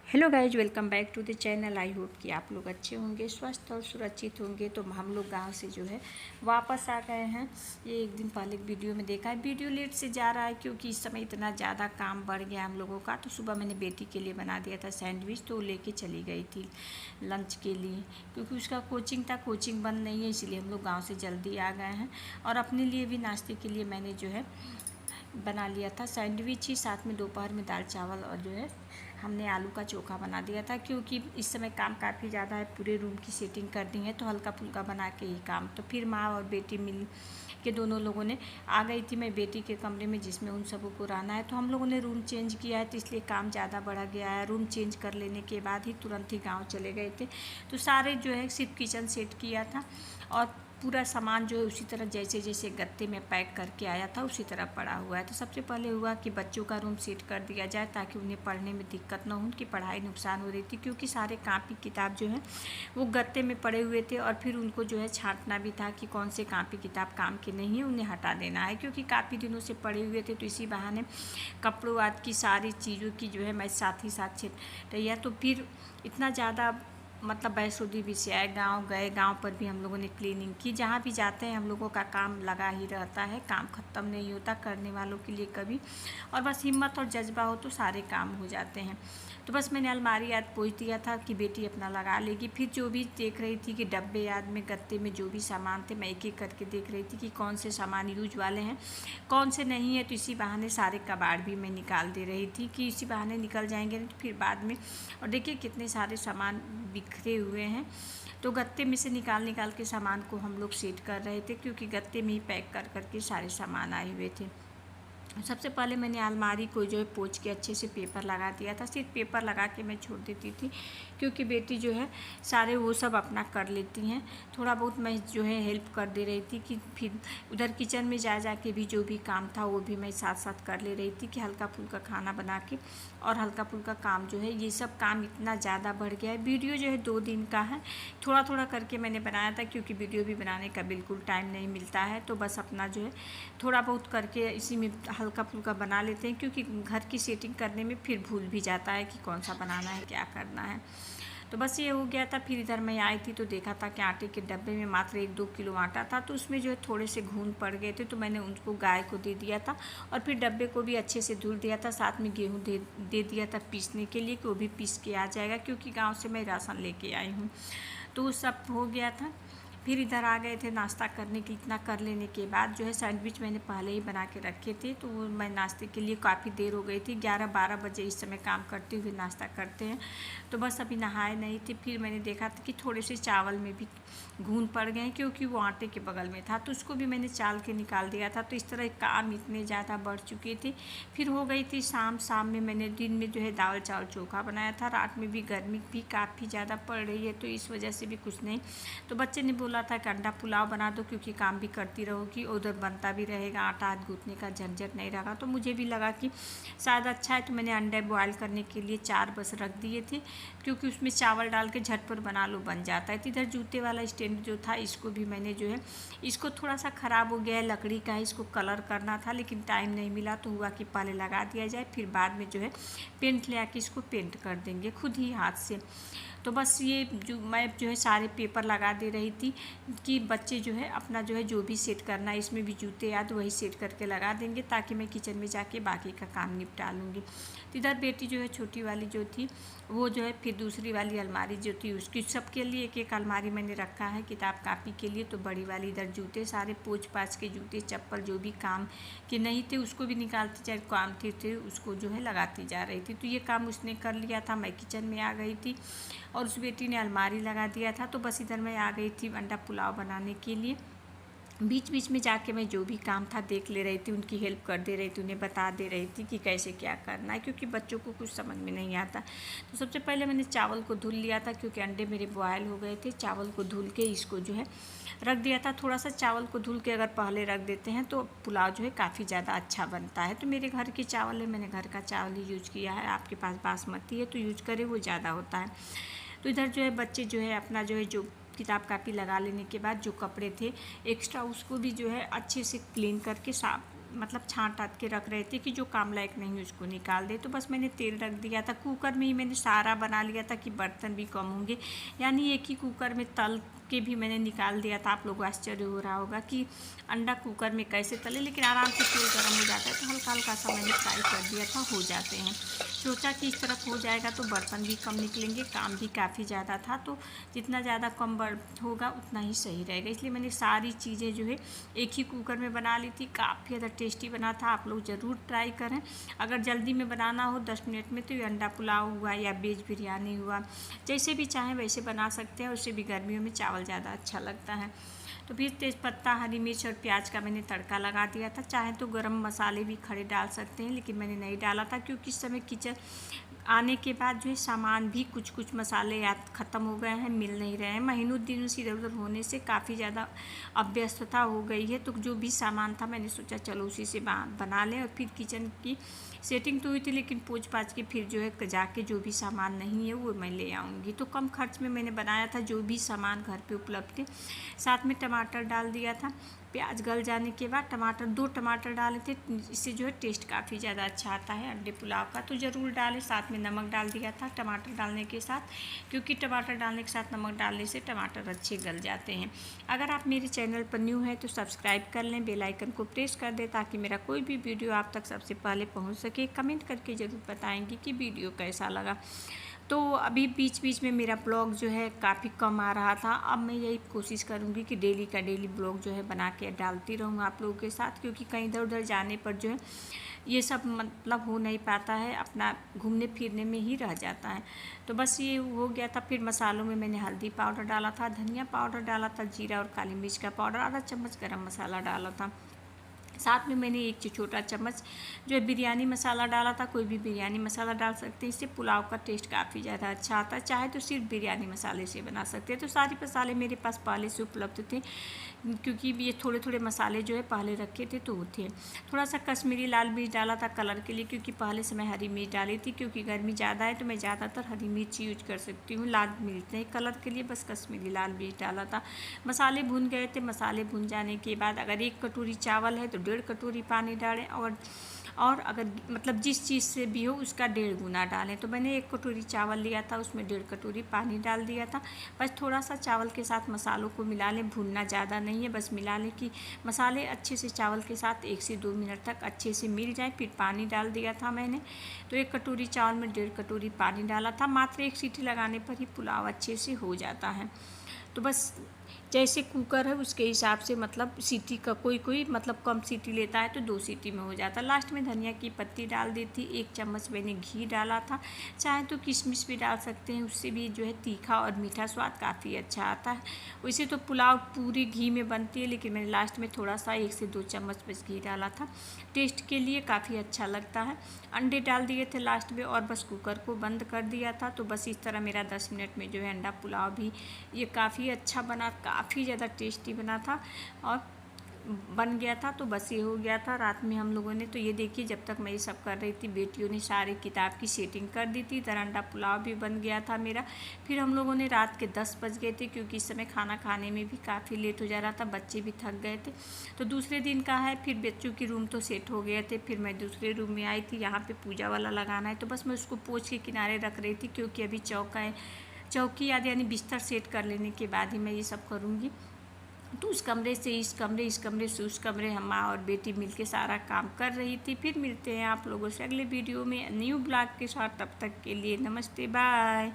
Hello guys, welcome back to the channel. I hope कि आप लोग अच्छे होंगे, स्वस्थ और सुरक्षित होंगे। तो हम लोग गांव से जो है वापस आ गए हैं। ये एक दिन पहले वीडियो में देखा है। वीडियो लेट से जा रहा है क्योंकि इस समय इतना ज़्यादा काम बढ़ गया हम लोगों का। तो सुबह मैंने बेटी के लिए बना दिया था सैंडविच, तो लेके चली गई थी लंच के लिए, क्योंकि उसका कोचिंग था। कोचिंग बंद नहीं है, इसलिए हम लोग गाँव से जल्दी आ गए हैं। और अपने लिए भी नाश्ते के लिए मैंने जो है बना लिया था सैंडविच ही, साथ में दोपहर में दाल चावल और जो है हमने आलू का चोखा बना दिया था। क्योंकि इस समय काम काफ़ी ज़्यादा है, पूरे रूम की सेटिंग करनी है, तो हल्का फुल्का बना के ही काम। तो फिर माँ और बेटी मिल के दोनों लोगों ने आ गई थी मैं बेटी के कमरे में, जिसमें उन सबों को रहना है। तो हम लोगों ने रूम चेंज किया है, तो इसलिए काम ज़्यादा बढ़ा गया है। रूम चेंज कर लेने के बाद ही तुरंत ही गाँव चले गए थे। तो सारे जो है सिर्फ किचन सेट किया था, और पूरा सामान जो है उसी तरह जैसे जैसे गत्ते में पैक करके आया था उसी तरह पड़ा हुआ है। तो सबसे पहले हुआ कि बच्चों का रूम सेट कर दिया जाए, ताकि उन्हें पढ़ने में दिक्कत ना हो, उनकी पढ़ाई नुकसान हो रही थी। क्योंकि सारे कापी किताब जो है वो गत्ते में पड़े हुए थे, और फिर उनको जो है छांटना भी था कि कौन से कापी किताब काम के नहीं है, उन्हें हटा देना है। क्योंकि काफ़ी दिनों से पड़े हुए थे, तो इसी बहाने कपड़ों आदि की सारी चीज़ों की जो है मैं साथ ही साथ छीट। तो फिर इतना ज़्यादा मतलब बैसोदी भी से आए, गाँव गए, गाँव पर भी हम लोगों ने क्लीनिंग की। जहाँ भी जाते हैं हम लोगों का काम लगा ही रहता है, काम ख़त्म नहीं होता करने वालों के लिए कभी। और बस हिम्मत और जज्बा हो तो सारे काम हो जाते हैं। तो बस मैंने अलमारी याद पोंछ दिया था कि बेटी अपना लगा लेगी। फिर जो भी देख रही थी कि डब्बे याद में गत्ते में जो भी सामान थे, मैं एक एक करके देख रही थी कि कौन से सामान यूज वाले हैं, कौन से नहीं है। तो इसी बहाने सारे कबाड़ भी मैं निकाल दे रही थी कि इसी बहाने निकल जाएंगे, नहीं तो फिर बाद में। और देखिए कितने सारे सामान बिखरे हुए हैं। तो गत्ते में से निकाल निकाल के सामान को हम लोग सेट कर रहे थे, क्योंकि गत्ते में ही पैक कर करके सारे सामान आए हुए थे। सबसे पहले मैंने अलमारी को जो है पोंछ के अच्छे से पेपर लगा दिया था। सिर्फ पेपर लगा के मैं छोड़ देती थी, क्योंकि बेटी जो है सारे वो सब अपना कर लेती हैं। थोड़ा बहुत मैं जो है हेल्प कर दे रही थी, कि फिर उधर किचन में जा के भी जो भी काम था वो भी मैं साथ साथ कर ले रही थी, कि हल्का फुल्का खाना बना के और हल्का फुल्का काम जो है, ये सब काम इतना ज़्यादा बढ़ गया है। वीडियो जो है 2 दिन का है, थोड़ा थोड़ा करके मैंने बनाया था, क्योंकि वीडियो भी बनाने का बिल्कुल टाइम नहीं मिलता है। तो बस अपना जो है थोड़ा बहुत करके इसी में हल्का फुल्का बना लेते हैं, क्योंकि घर की सेटिंग करने में फिर भूल भी जाता है कि कौन सा बनाना है, क्या करना है। तो बस ये हो गया था। फिर इधर मैं आई थी तो देखा था कि आटे के डब्बे में मात्र 1-2 किलो आटा था, तो उसमें जो है थोड़े से घून पड़ गए थे, तो मैंने उनको गाय को दे दिया था। और फिर डब्बे को भी अच्छे से धुल दिया था, साथ में गेहूँ दे दिया था पीसने के लिए, कि वो भी पीस के आ जाएगा, क्योंकि गाँव से मैं राशन लेके आई हूँ। तो वो सब हो गया था। फिर इधर आ गए थे नाश्ता करने के। इतना कर लेने के बाद जो है सैंडविच मैंने पहले ही बना के रखे थे, तो वो मैं नाश्ते के लिए काफ़ी देर हो गई थी। 11-12 बजे इस समय काम करते हुए नाश्ता करते हैं। तो बस अभी नहाए नहीं थे। फिर मैंने देखा था कि थोड़े से चावल में भी घून पड़ गए, क्योंकि वो आटे के बगल में था, तो उसको भी मैंने चाल के निकाल दिया था। तो इस तरह काम इतने ज़्यादा बढ़ चुके थे। फिर हो गई थी शाम में मैंने दिन में जो है दाल चावल चोखा बनाया था। रात में भी गर्मी भी काफ़ी ज़्यादा पड़ रही है, तो इस वजह से भी कुछ नहीं। तो बच्चे ने बोला था कि अंडा पुलाव बना दो, क्योंकि काम भी करती रहोगी, उधर बनता भी रहेगा, आटा हाथ गूँथने का झंझट नहीं रहा। तो मुझे भी लगा कि शायद अच्छा है, तो मैंने अंडे बॉयल करने के लिए 4 बस रख दिए थे, क्योंकि उसमें चावल डाल के झटपट बना लो, बन जाता है। तो इधर जूते वाला स्टैंड जो था, इसको भी मैंने जो है, इसको थोड़ा सा ख़राब हो गया है, लकड़ी का है, इसको कलर करना था, लेकिन टाइम नहीं मिला। तो हुआ कि पहले लगा दिया जाए, फिर बाद में जो है पेंट ले आके इसको पेंट कर देंगे खुद ही हाथ से। तो बस ये जो मैं जो है सारे पेपर लगा दे रही थी, कि बच्चे जो है अपना जो है जो भी सेट करना है, इसमें भी जूते याद वही सेट करके लगा देंगे, ताकि मैं किचन में जाके बाकी का काम निपटा लूँगी। तो इधर बेटी जो है छोटी वाली जो थी, वो जो है फिर दूसरी वाली अलमारी जो थी, उसकी सबके लिए एक एक अलमारी मैंने रखा है किताब कापी के लिए। तो बड़ी वाली इधर जूते सारे पोंछ पाछ के, जूते चप्पल जो भी काम के नहीं थे उसको भी निकालती जा, काम थे उसको जो है लगाती जा रही थी। तो ये काम उसने कर लिया था, मैं किचन में आ गई थी, और उस बेटी ने अलमारी लगा दिया था। तो बस इधर मैं आ गई थी अंडा पुलाव बनाने के लिए। बीच बीच में जाके मैं जो भी काम था देख ले रही थी, उनकी हेल्प कर दे रही थी, उन्हें बता दे रही थी कि कैसे क्या करना है, क्योंकि बच्चों को कुछ समझ में नहीं आता। तो सबसे पहले मैंने चावल को धुल लिया था, क्योंकि अंडे मेरे बॉयल हो गए थे। चावल को धुल के इसको जो है रख दिया था। थोड़ा सा चावल को धुल के अगर पहले रख देते हैं तो पुलाव जो है काफ़ी ज़्यादा अच्छा बनता है। तो मेरे घर के चावल है, मैंने घर का चावल ही यूज किया है। आपके पास बासमती है तो यूज करें, वो ज़्यादा होता है। तो इधर जो है बच्चे जो है अपना जो है जो किताब कापी लगा लेने के बाद जो कपड़े थे एक्स्ट्रा, उसको भी जो है अच्छे से क्लीन करके साफ मतलब छाँट आट के रख रहे थे कि जो काम लायक नहीं उसको निकाल दे। तो बस मैंने तेल रख दिया था, कुकर में ही मैंने सारा बना लिया था कि बर्तन भी कम होंगे, यानी एक ही कुकर में तल के भी मैंने निकाल दिया था। आप लोग को आश्चर्य हो रहा होगा कि अंडा कुकर में कैसे तले, लेकिन आराम से तेल गर्म हो जाता है तो हल्का हल्का सा मैंने फ्राई कर दिया था, हो जाते हैं। सोचा कि इस तरफ हो जाएगा तो बर्तन भी कम निकलेंगे, काम भी काफ़ी ज़्यादा था, तो जितना ज़्यादा कम होगा उतना ही सही रहेगा, इसलिए मैंने सारी चीज़ें जो है एक ही कुकर में बना ली थी। काफ़ी ज़्यादा टेस्टी बना था, आप लोग ज़रूर ट्राई करें। अगर जल्दी में बनाना हो 10 मिनट में तो ये अंडा पुलाव हुआ या वेज बिरयानी हुआ, जैसे भी चाहें वैसे बना सकते हैं। उससे भी गर्मियों में चावल ज़्यादा अच्छा लगता है। तो फिर तेज़पत्ता, हरी मिर्च और प्याज का मैंने तड़का लगा दिया था। चाहे तो गरम मसाले भी खड़े डाल सकते हैं, लेकिन मैंने नहीं डाला था क्योंकि इस समय किचन आने के बाद जो है सामान भी कुछ मसाले याद ख़त्म हो गए हैं, मिल नहीं रहे हैं। महीनों दिनों से इधर उधर होने से काफ़ी ज़्यादा अव्यस्तता हो गई है, तो जो भी सामान था मैंने सोचा चलो उसी से बना लें। और फिर किचन की सेटिंग तो हुई थी, लेकिन पूछ पाछ के फिर जो है जाके जो भी सामान नहीं है वो मैं ले आऊँगी। तो कम खर्च में मैंने बनाया था, जो भी सामान घर पे उपलब्ध थे। साथ में टमाटर डाल दिया था, प्याज गल जाने के बाद टमाटर, 2 टमाटर डाले थे, इससे जो है टेस्ट काफ़ी ज़्यादा अच्छा आता है अंडे पुलाव का, तो ज़रूर डालें। साथ में नमक डाल दिया था टमाटर डालने के साथ, क्योंकि टमाटर डालने के साथ नमक डालने से टमाटर अच्छे गल जाते हैं। अगर आप मेरे चैनल पर न्यू हैं तो सब्सक्राइब कर लें, बेल आइकन को प्रेस कर दें ताकि मेरा कोई भी वीडियो आप तक सबसे पहले पहुँच सके। कमेंट करके ज़रूर बताएँगे कि वीडियो कैसा लगा। तो अभी बीच बीच में मेरा ब्लॉग जो है काफ़ी कम आ रहा था, अब मैं यही कोशिश करूँगी कि डेली का डेली ब्लॉग जो है बना के डालती रहूँ आप लोगों के साथ, क्योंकि कहीं इधर उधर जाने पर जो है ये सब मतलब हो नहीं पाता है, अपना घूमने फिरने में ही रह जाता है। तो बस ये हो गया था। फिर मसालों में मैंने हल्दी पाउडर डाला था, धनिया पाउडर डाला था, जीरा और काली मिर्च का पाउडर, आधा चम्मच गरम मसाला डाला था। साथ में मैंने एक छोटा चम्मच जो है बिरयानी मसाला डाला था। कोई भी बिरयानी मसाला डाल सकते हैं, इससे पुलाव का टेस्ट काफ़ी ज़्यादा अच्छा आता है। चाहे तो सिर्फ बिरयानी मसाले से बना सकते हैं। तो सारे मसाले मेरे पास पहले से उपलब्ध थे, क्योंकि ये थोड़े थोड़े मसाले जो है पहले रखे थे तो थे। थोड़ा सा कश्मीरी लाल मिर्च डाला था कलर के लिए, क्योंकि पहले से मैं हरी मिर्च डाली थी, क्योंकि गर्मी ज़्यादा है तो मैं ज़्यादातर हरी मिर्च यूज कर सकती हूँ। लाल मिर्च नहीं, कलर के लिए बस कश्मीरी लाल मिर्च डाला था। मसाले भुन गए थे, मसाले भुन जाने के बाद अगर 1 कटोरी चावल है तो 1.5 कटोरी पानी डालें, और अगर मतलब जिस चीज़ से भी हो उसका 1.5 गुना डालें। तो मैंने 1 कटोरी चावल लिया था, उसमें 1.5 कटोरी पानी डाल दिया था। बस थोड़ा सा चावल के साथ मसालों को मिला लें, भूनना ज़्यादा नहीं है, बस मिला लें कि मसाले अच्छे से चावल के साथ 1 से 2 मिनट तक अच्छे से मिल जाए। फिर पानी डाल दिया था मैंने, तो 1 कटोरी चावल में 1.5 कटोरी पानी डाला था। मात्र 1 सीटी लगाने पर ही पुलाव अच्छे से हो जाता है। तो बस जैसे कुकर है उसके हिसाब से, मतलब सीटी का कोई मतलब कम सीटी लेता है तो 2 सीटी में हो जाता है। लास्ट में धनिया की पत्ती डाल दी थी, 1 चम्मच मैंने घी डाला था। चाहे तो किशमिश भी डाल सकते हैं, उससे भी जो है तीखा और मीठा स्वाद काफ़ी अच्छा आता है। वैसे तो पुलाव पूरी घी में बनती है, लेकिन मैंने लास्ट में थोड़ा सा 1 से 2 चम्मच बस घी डाला था, टेस्ट के लिए काफ़ी अच्छा लगता है। अंडे डाल दिए थे लास्ट में और बस कुकर को बंद कर दिया था। तो बस इस तरह मेरा 10 मिनट में जो है अंडा पुलाव भी ये काफ़ी अच्छा बना, काफ़ी ज़्यादा टेस्टी बना था और बन गया था। तो बस ये हो गया था रात में हम लोगों ने। तो ये देखिए, जब तक मैं ये सब कर रही थी बेटियों ने सारे किताब की सेटिंग कर दी थी, इधर अंडा पुलाव भी बन गया था मेरा। फिर हम लोगों ने रात के 10 बज गए थे, क्योंकि इस समय खाना खाने में भी काफ़ी लेट हो जा रहा था, बच्चे भी थक गए थे। तो दूसरे दिन का है, फिर बच्चों के रूम तो सेट हो गए थे। फिर मैं दूसरे रूम में आई थी, यहाँ पर पूजा वाला लगाना है, तो बस मैं उसको पोंछ के किनारे रख रही थी, क्योंकि अभी चौकी यानी बिस्तर सेट कर लेने के बाद ही मैं ये सब करूँगी। तो उस कमरे से इस कमरे से उस कमरे, हम माँ और बेटी मिलके सारा काम कर रही थी। फिर मिलते हैं आप लोगों से अगले वीडियो में न्यू ब्लॉग के साथ, तब तक के लिए नमस्ते, बाय।